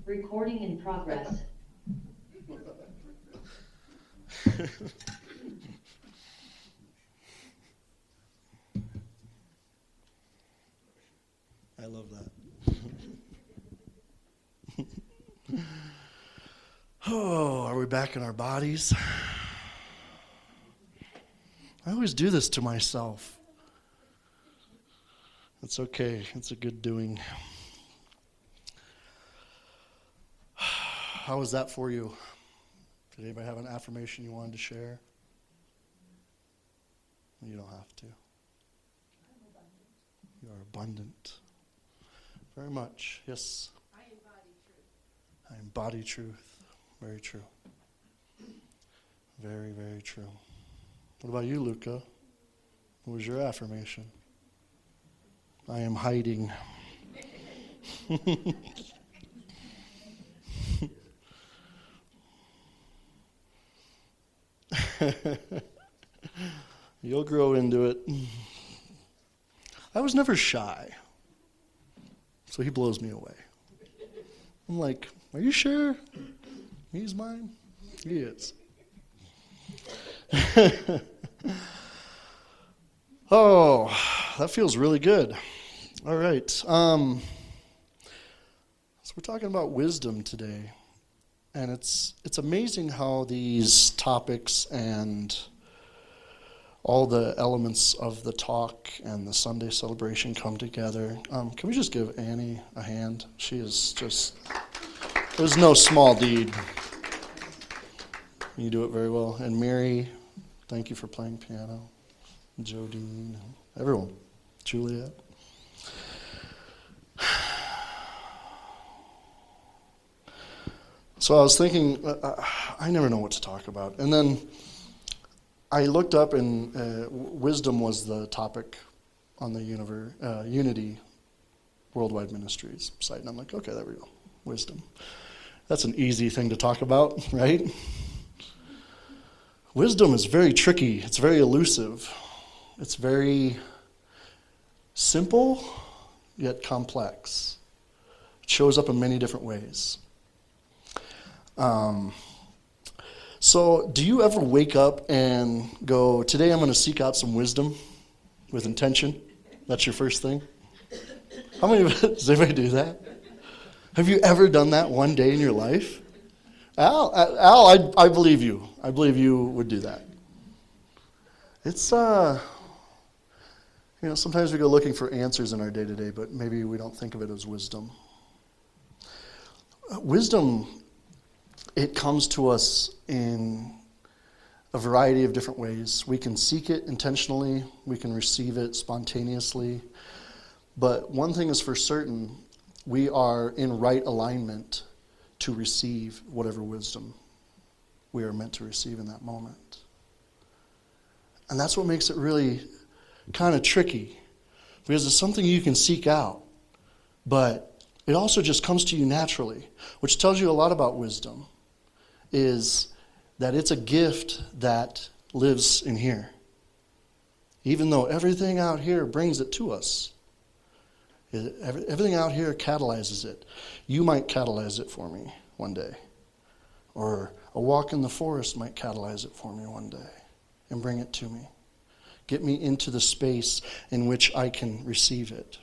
Recording in progress. I love that. Oh, are we back in our bodies? I always do this to myself. It's okay. It's a good doing. How was that for you? Did anybody have an affirmation you wanted to share? You don't have to. You are abundant. Very much. Yes. I embody truth. I embody truth. Very true. Very, very true. What about you, Luca? What was your affirmation? I am hiding. You'll grow into it. I was never shy, so he blows me away. I'm like, are you sure? He's mine? He is. Oh, that feels really good. All right. So we're talking about wisdom today. And it's amazing how these topics and all the elements of the talk and the Sunday celebration come together. Can we just give Annie a hand? She is just, it was no small deed. You do it very well. And Mary, thank you for playing piano. Jodine, everyone. Juliet. So I was thinking, I never know what to talk about. And then I looked up, and wisdom was the topic on the Unity Worldwide Ministries site. And I'm like, okay, there we go. Wisdom. That's an easy thing to talk about, right? Wisdom is very tricky. It's very elusive. It's very simple, yet complex. It shows up in many different ways. So do you ever wake up and go, today I'm going to seek out some wisdom with intention? That's your first thing? How many of does anybody do that? Have you ever done that one day in your life? Al, I believe you. I believe you would do that. It's, sometimes we go looking for answers in our day-to-day, but maybe we don't think of it as wisdom. Wisdom, it comes to us in a variety of different ways. We can seek it intentionally. We can receive it spontaneously. But one thing is for certain, we are in right alignment to receive whatever wisdom we are meant to receive in that moment. And that's what makes it really kind of tricky, because it's something you can seek out, but it also just comes to you naturally, which tells you a lot about wisdom, is that it's a gift that lives in here. Even though everything out here brings it to us, everything out here catalyzes it. You might catalyze it for me one day, or a walk in the forest might catalyze it for me one day and bring it to me. Get me into the space in which I can receive it.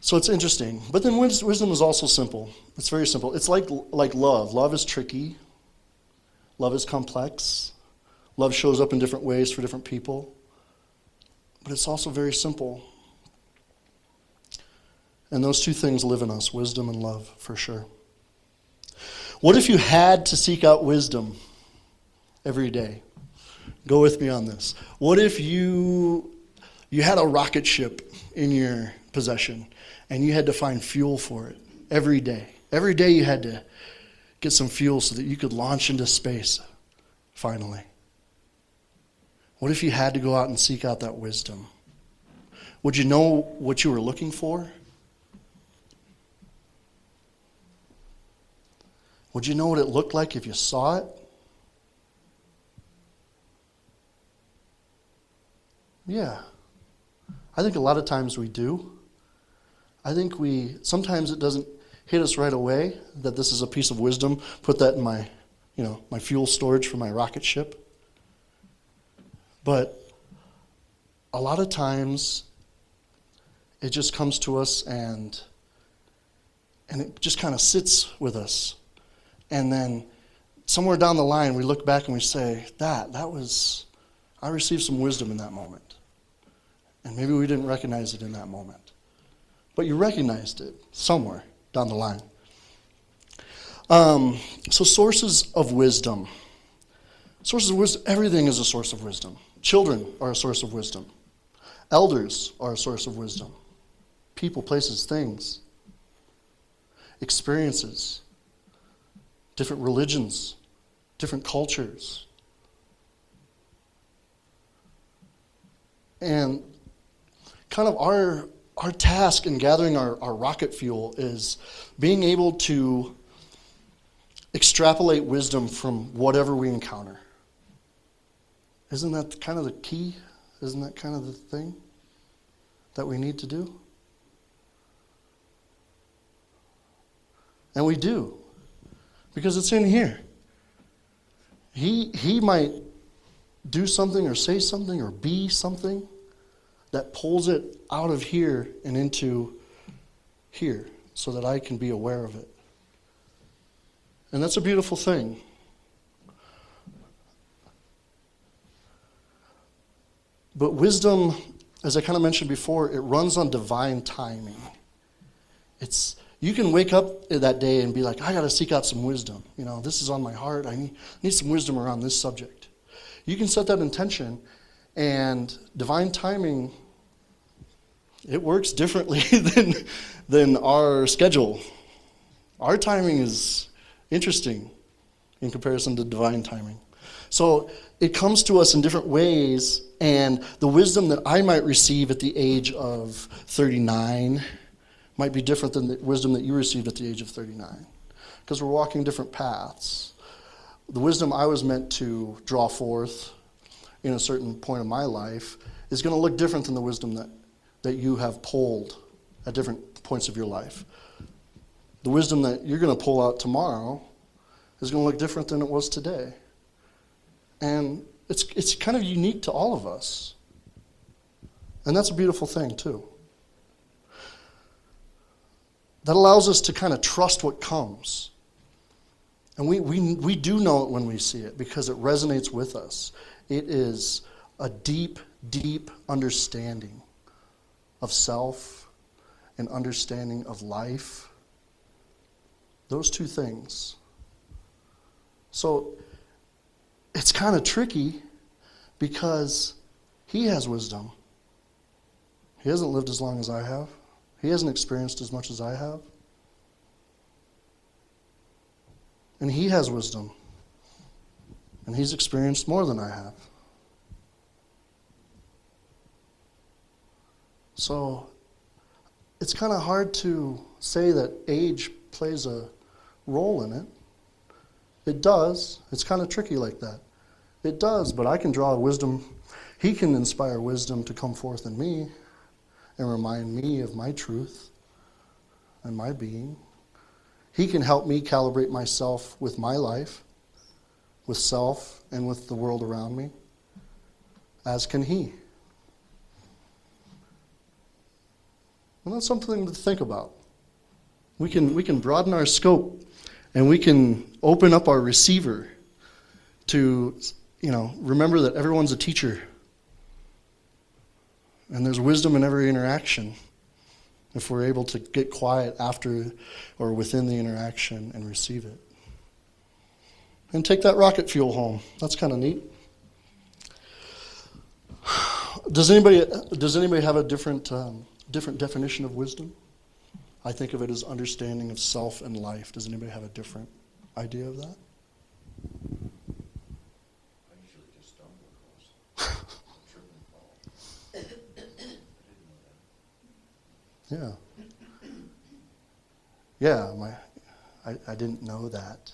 So it's interesting. But then wisdom is also simple. It's very simple. It's like love. Love is tricky. Love is complex. Love shows up in different ways for different people. But it's also very simple. And those two things live in us, wisdom and love, for sure. What if you had to seek out wisdom every day? Go with me on this. What if you had a rocket ship in your possession and you had to find fuel for it every day? Every day you had to get some fuel so that you could launch into space, finally. What if you had to go out and seek out that wisdom? Would you know what you were looking for? Would you know what it looked like if you saw it? Yeah. I think a lot of times we do. I think sometimes it doesn't hit us right away that this is a piece of wisdom. Put that in my, my fuel storage for my rocket ship. But a lot of times, it just comes to us and it just kind of sits with us. And then somewhere down the line, we look back and we say, I received some wisdom in that moment. And maybe we didn't recognize it in that moment. But you recognized it somewhere down the line. So sources of wisdom. Sources of wisdom, everything is a source of wisdom. Children are a source of wisdom. Elders are a source of wisdom. People, places, things. Experiences. Different religions. Different cultures. And kind of our task in gathering our rocket fuel is being able to extrapolate wisdom from whatever we encounter. Isn't that kind of the key? Isn't that kind of the thing that we need to do? And we do, because it's in here. He might do something or say something or be something that pulls it out of here and into here so that I can be aware of it. And that's a beautiful thing. But wisdom, as I kind of mentioned before, it runs on divine timing. You can wake up that day and be like, I got to seek out some wisdom. This is on my heart. I need some wisdom around this subject. You can set that intention, and divine timing, it works differently than our schedule. Our timing is interesting in comparison to divine timing. So it comes to us in different ways, and the wisdom that I might receive at the age of 39 might be different than the wisdom that you received at the age of 39, because we're walking different paths. The wisdom I was meant to draw forth in a certain point of my life is going to look different than the wisdom that you have pulled at different points of your life. The wisdom that you're going to pull out tomorrow is going to look different than it was today. And it's kind of unique to all of us. And that's a beautiful thing, too. That allows us to kind of trust what comes. And we do know it when we see it because it resonates with us. It is a deep, deep understanding of self and understanding of life. Those two things. So it's kind of tricky because he has wisdom. He hasn't lived as long as I have. He hasn't experienced as much as I have. And he has wisdom. And he's experienced more than I have. So it's kind of hard to say that age plays a role in it. It does. It's kind of tricky like that. It does, but I can draw wisdom. He can inspire wisdom to come forth in me and remind me of my truth and my being. He can help me calibrate myself with my life, with self, and with the world around me, as can he. And that's something to think about. We can broaden our scope, and we can open up our receiver to, remember that everyone's a teacher. And there's wisdom in every interaction if we're able to get quiet after or within the interaction and receive it. And take that rocket fuel home. That's kind of neat. Does anybody have a different definition of wisdom? I think of it as understanding of self and life. Does anybody have a different idea of that? I usually just stumble across trip and fall. I didn't know that. Yeah. I didn't know that.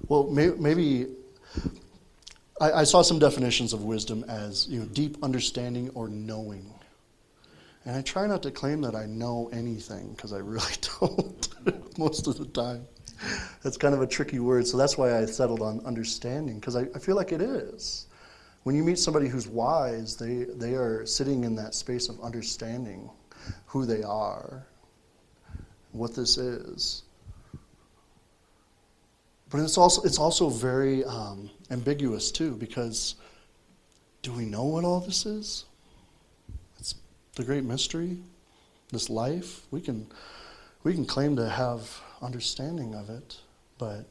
Well, maybe I saw some definitions of wisdom as deep understanding or knowing. And I try not to claim that I know anything, because I really don't most of the time. That's kind of a tricky word, so that's why I settled on understanding, because I feel like it is. When you meet somebody who's wise, they are sitting in that space of understanding who they are, what this is. But it's also very ambiguous too, because do we know what all this is? It's the great mystery, this life. We can claim to have understanding of it, but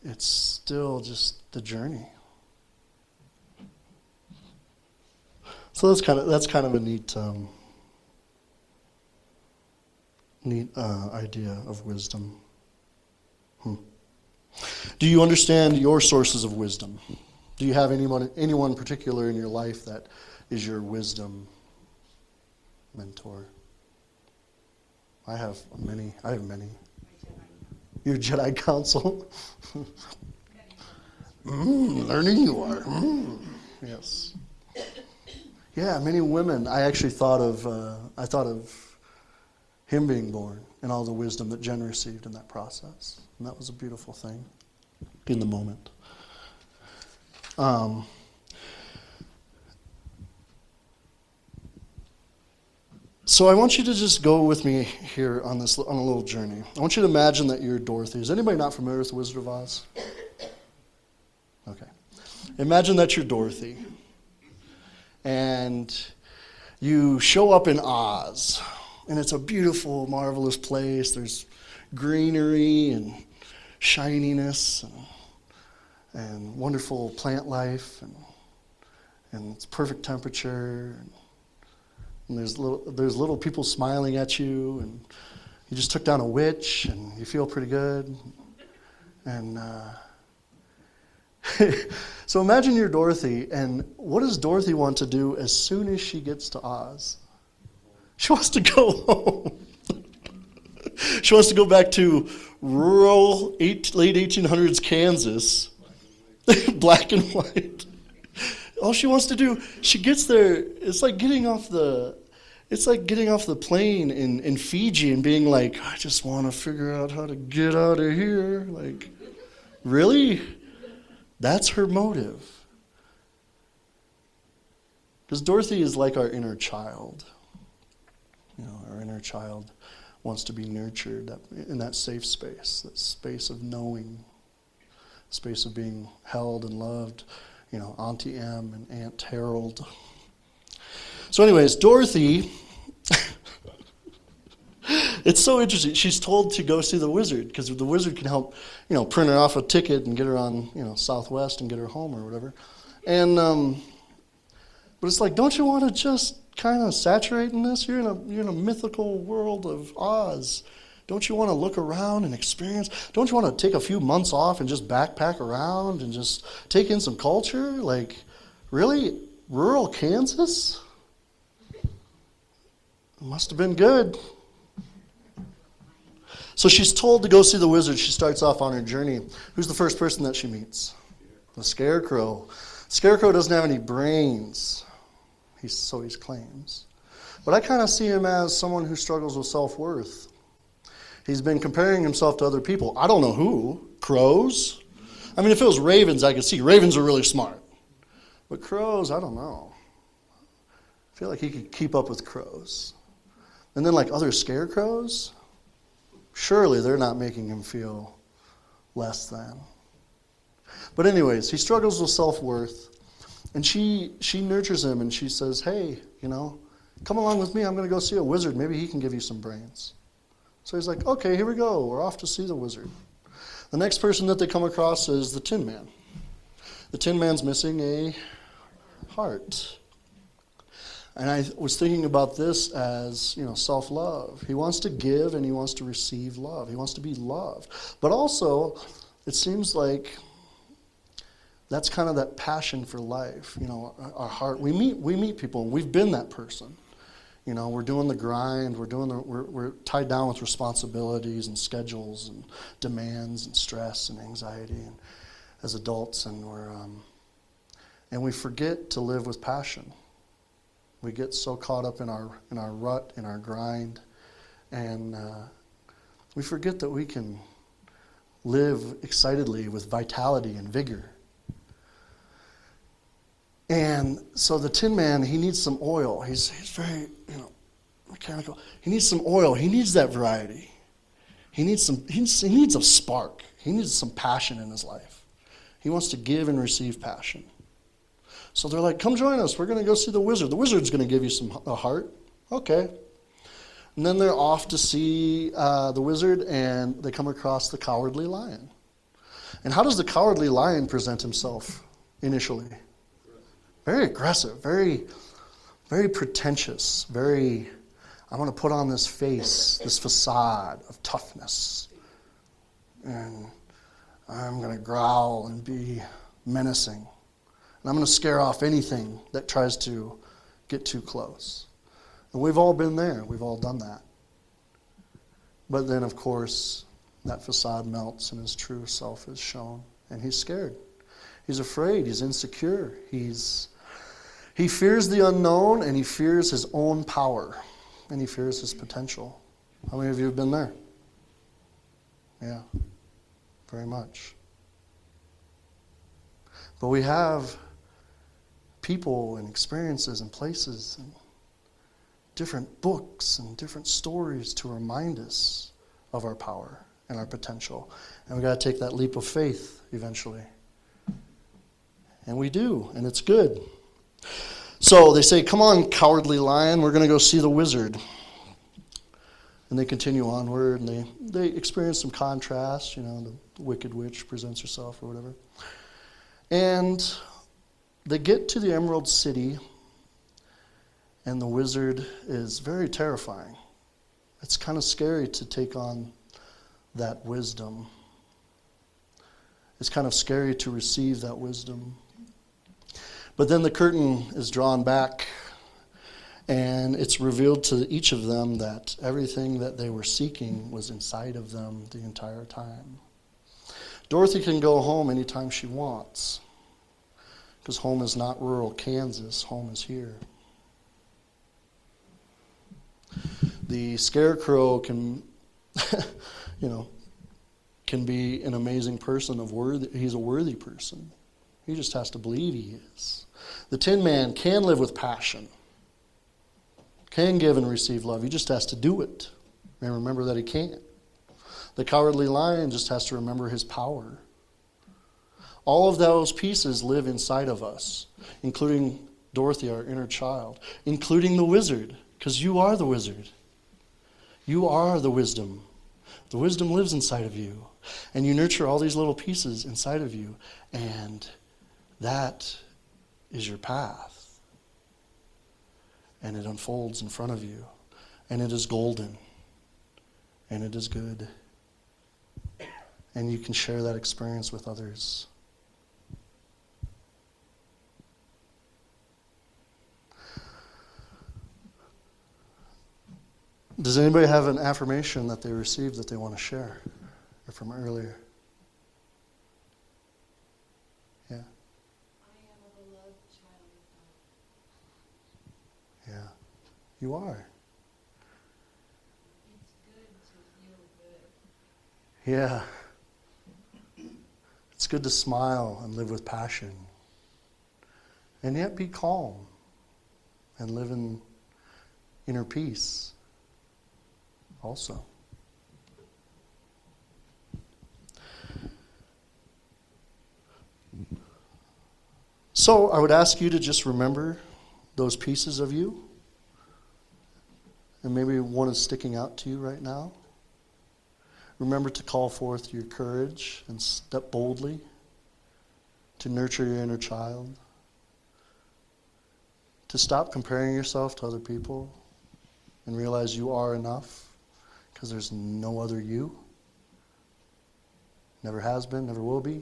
it's still just the journey. So that's kind of a neat idea of wisdom. Do you understand your sources of wisdom? Do you have anyone particular in your life that is your wisdom mentor? I have many. Your Jedi Council. Learning you are. Yes. Yeah, many women. I actually thought of him being born and all the wisdom that Jen received in that process. And that was a beautiful thing in the moment. So I want you to just go with me here on a little journey. I want you to imagine that you're Dorothy. Is anybody not familiar with the Wizard of Oz? Okay. Imagine that you're Dorothy. And you show up in Oz. And it's a beautiful, marvelous place. There's greenery and shininess and wonderful plant life and it's perfect temperature. And there's little people smiling at you, and you just took down a witch, and you feel pretty good. And so imagine you're Dorothy, and what does Dorothy want to do as soon as she gets to Oz? She wants to go home. She wants to go back to rural late 1800s Kansas, black and white. All she wants to do, she gets there, it's like getting off the plane in Fiji and being like, I just want to figure out how to get out of here. Like, really? That's her motive. Because Dorothy is like our inner child. You know, our inner child wants to be nurtured in that safe space, that space of knowing, space of being held and loved. You know, Auntie M and Aunt Harold. So anyways, Dorothy, it's so interesting. She's told to go see the wizard because the wizard can help, print her off a ticket and get her on, Southwest and get her home or whatever. And, but it's like, don't you want to just kind of saturate in this? You're in a mythical world of Oz. Don't you want to look around and experience? Don't you want to take a few months off and just backpack around and just take in some culture? Like, really? Rural Kansas? It must have been good. So she's told to go see the wizard. She starts off on her journey. Who's the first person that she meets? The Scarecrow. Scarecrow doesn't have any brains, so he claims. But I kind of see him as someone who struggles with self-worth. He's been comparing himself to other people. I don't know who. Crows? I mean, if it was ravens, I could see. Ravens are really smart. But crows, I don't know. I feel like he could keep up with crows. And then like other scarecrows, surely they're not making him feel less than. But anyways, he struggles with self-worth. And she nurtures him and she says, hey, come along with me. I'm going to go see a wizard. Maybe he can give you some brains. So he's like, okay, here we go. We're off to see the wizard. The next person that they come across is the Tin Man. The Tin Man's missing a heart. And I was thinking about this as, self-love. He wants to give and he wants to receive love. He wants to be loved. But also, it seems like that's kind of that passion for life. Our heart. We meet people and we've been that person. We're doing the grind. We're tied down with responsibilities and schedules and demands and stress and anxiety, and as adults, and we forget to live with passion. We get so caught up in our rut, in our grind, and we forget that we can live excitedly with vitality and vigor. And so the Tin Man, he needs some oil. He's very, mechanical. He needs some oil. He needs that variety. He needs a spark. He needs some passion in his life. He wants to give and receive passion. So they're like, come join us. We're going to go see the wizard. The wizard's going to give you a heart. Okay. And then they're off to see the wizard, and they come across the Cowardly Lion. And how does the Cowardly Lion present himself initially? Very aggressive, very, very pretentious, very, I'm going to put on this face, this facade of toughness. And I'm going to growl and be menacing. And I'm going to scare off anything that tries to get too close. And we've all been there. We've all done that. But then, of course, that facade melts and his true self is shown. And he's scared. He's afraid. He's insecure. He fears the unknown, and he fears his own power. And he fears his potential. How many of you have been there? Yeah, very much. But we have people and experiences and places and different books and different stories to remind us of our power and our potential. And we've got to take that leap of faith eventually. And we do, and it's good. So they say, come on, Cowardly Lion, we're going to go see the wizard. And they continue onward, and they experience some contrast. The wicked witch presents herself or whatever. And they get to the Emerald City, and the wizard is very terrifying. It's kind of scary to take on that wisdom. It's kind of scary to receive that wisdom. But then the curtain is drawn back, and it's revealed to each of them that everything that they were seeking was inside of them the entire time. Dorothy can go home anytime she wants, because home is not rural Kansas. Home is here. The scarecrow can, can be an amazing person he's a worthy person. He just has to believe he is. The Tin Man can live with passion, can give and receive love. He just has to do it and remember that he can't. The Cowardly Lion just has to remember his power. All of those pieces live inside of us, including Dorothy, our inner child, including the wizard, because you are the wizard. You are the wisdom. The wisdom lives inside of you. And you nurture all these little pieces inside of you, and that is your path. And it unfolds in front of you. And it is golden. And it is good. And you can share that experience with others. Does anybody have an affirmation that they received that they want to share? Or from earlier? Yeah. I am a beloved child of God. Yeah. You are. It's good to feel good. Yeah. It's good to smile and live with passion. And yet be calm and live in inner peace also. So I would ask you to just remember those pieces of you. And maybe one is sticking out to you right now. Remember to call forth your courage and step boldly to nurture your inner child. To stop comparing yourself to other people and realize you are enough because there's no other you. Never has been, never will be.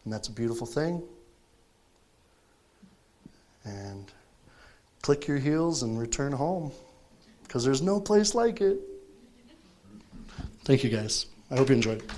And that's a beautiful thing. And click your heels and return home because there's no place like it. Thank you guys. I hope you enjoyed it.